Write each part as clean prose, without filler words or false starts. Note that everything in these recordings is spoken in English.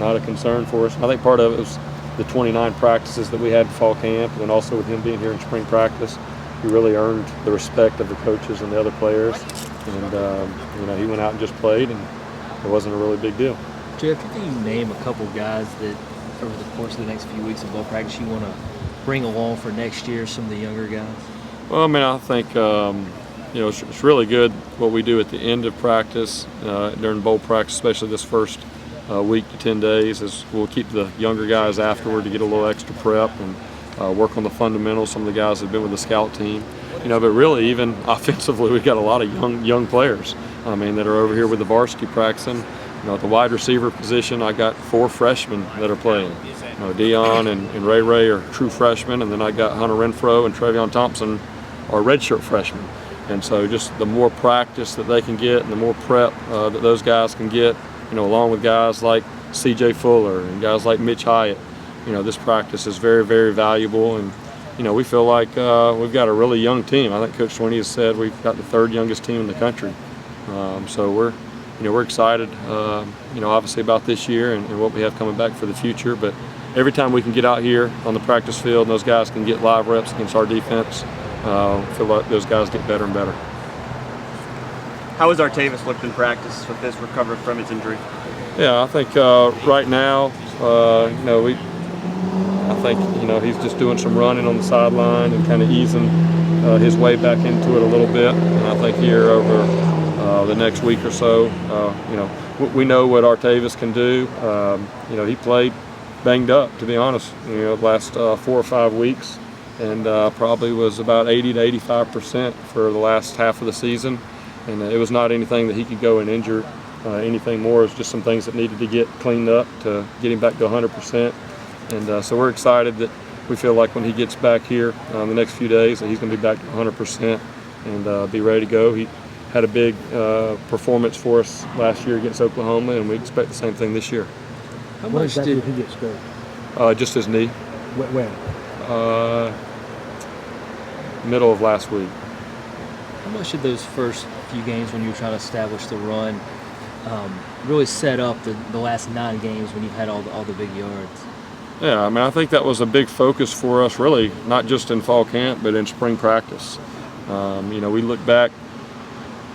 not a concern for us. I think part of it was the 29 practices that we had in fall camp, and also with him being here in spring practice, he really earned the respect of the coaches and the other players. And he went out and just played, and it wasn't a really big deal. Jeff, can you name a couple guys that over the course of the next few weeks of ball practice you want to bring along for next year, some of the younger guys? Well, I mean, I think it's really good what we do at the end of practice, during bowl practice, especially this first week to 10 days, is we'll keep the younger guys afterward to get a little extra prep and work on the fundamentals. Some of the guys have been with the scout team, but really even offensively, we've got a lot of young players. I mean, that are over here with the varsity practicing. At the wide receiver position, I got 4 freshmen that are playing. Dion and Ray are true freshmen, and then I got Hunter Renfro and Travion Thompson are redshirt freshmen. And so just the more practice that they can get and the more prep that those guys can get, along with guys like C.J. Fuller and guys like Mitch Hyatt, this practice is very, very valuable. And, we feel like we've got a really young team. I think Coach Sweeney has said we've got the 3rd youngest team in the country. So we're excited, obviously about this year and what we have coming back for the future. But every time we can get out here on the practice field and those guys can get live reps against our defense, I feel like those guys get better and better. How has Artavis looked in practice with this recovery from his injury? Yeah, I think right now, I think he's just doing some running on the sideline and kind of easing his way back into it a little bit. And I think here over the next week or so, we know what Artavis can do. He played banged up, to be honest, the last 4 or 5 weeks, and probably was about 80 to 85% for the last half of the season. And it was not anything that he could go and injure anything more. It was just some things that needed to get cleaned up to get him back to 100%. And so we're excited that we feel like when he gets back here the next few days that he's going to be back to 100% and be ready to go. He had a big performance for us last year against Oklahoma, and we expect the same thing this year. How much exactly did he get scurried? Just his knee. When? Middle of last week. How much did those first few games when you were trying to establish the run really set up the last 9 games when you've had all the big yards? Yeah, I mean, I think that was a big focus for us, really, not just in fall camp, but in spring practice. We look back,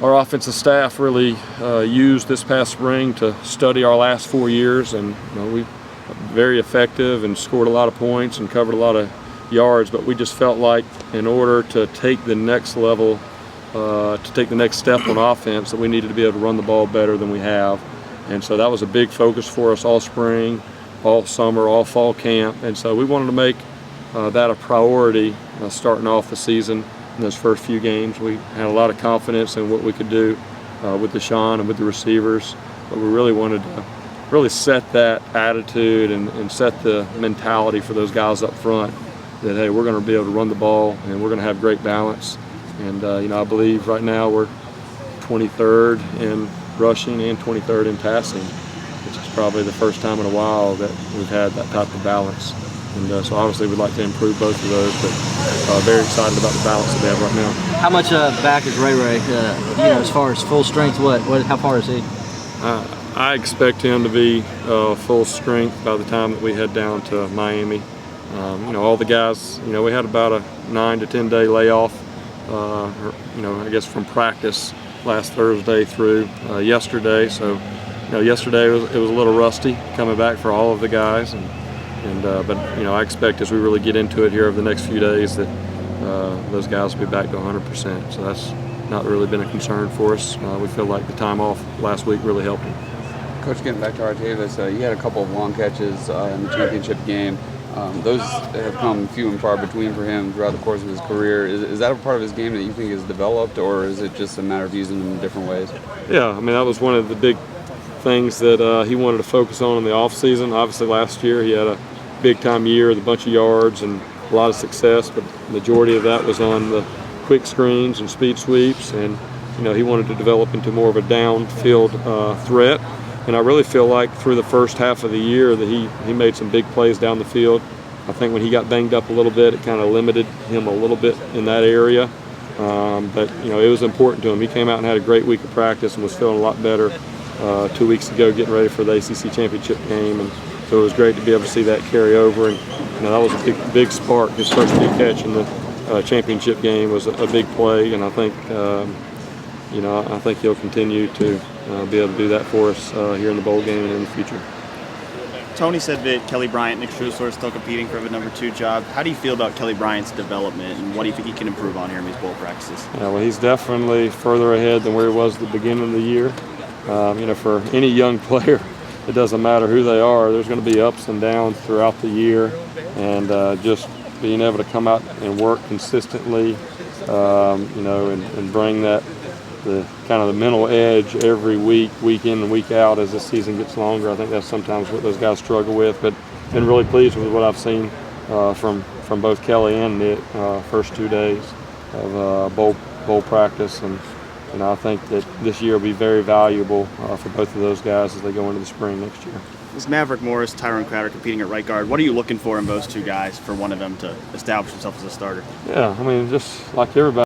our offensive staff really used this past spring to study our last 4 years, and we very effective and scored a lot of points and covered a lot of yards, but we just felt like in order to take the next level, to take the next step on offense, that we needed to be able to run the ball better than we have. And so that was a big focus for us all spring, all summer, all fall camp. And so we wanted to make that a priority starting off the season. In those first few games, we had a lot of confidence in what we could do with Deshaun and with the receivers, but we really wanted to really set that attitude and set the mentality for those guys up front that, hey, we're going to be able to run the ball and we're going to have great balance. And I believe right now we're 23rd in rushing and 23rd in passing, which is probably the first time in a while that we've had that type of balance. And so obviously we'd like to improve both of those, but very excited about the balance that we have right now. How much back is Ray? As far as full strength, how far is he? I expect him to be full strength by the time that we head down to Miami. All the guys, we had about a 9 to 10 day layoff, I guess from practice last Thursday through yesterday. So, yesterday it was a little rusty coming back for all of the guys, but I expect as we really get into it here over the next few days that those guys will be back to 100%. So that's not really been a concern for us. We feel like the time off last week really helped him. Coach, getting back to Artavis, you had a couple of long catches in the championship game. Those have come few and far between for him throughout the course of his career. Is that a part of his game that you think is developed, or is it just a matter of using them in different ways? Yeah, I mean, that was one of the big things that he wanted to focus on in the offseason. Obviously, last year he had a big-time year with a bunch of yards and a lot of success, but the majority of that was on the quick screens and speed sweeps, and he wanted to develop into more of a downfield threat. And I really feel like through the first half of the year that he made some big plays down the field. I think when he got banged up a little bit, it kind of limited him a little bit in that area. But it was important to him. He came out and had a great week of practice and was feeling a lot better 2 weeks ago getting ready for the ACC championship game, and so it was great to be able to see that carry over. And that was a big spark. His first big catch in the championship game was a big play, and I think I think he'll continue to be able to do that for us here in the bowl game and in the future. Tony said that Kelly Bryant and Nick Strusler are still competing for the number 2 job. How do you feel about Kelly Bryant's development, and what do you think he can improve on here in these bowl practices? Yeah, well, he's definitely further ahead than where he was at the beginning of the year. For any young player, it doesn't matter who they are. There's going to be ups and downs throughout the year, and just being able to come out and work consistently, and bring the kind of the mental edge every week in and week out as the season gets longer. I think that's sometimes what those guys struggle with, but been really pleased with what I've seen from both Kelly and Nick first 2 days of bowl practice, and I think that this year will be very valuable for both of those guys as they go into the spring next year. Is Maverick Morris, Tyrone Crowder competing at right guard? What are you looking for in those 2 guys for one of them to establish himself as a starter? Yeah, I mean, just like everybody.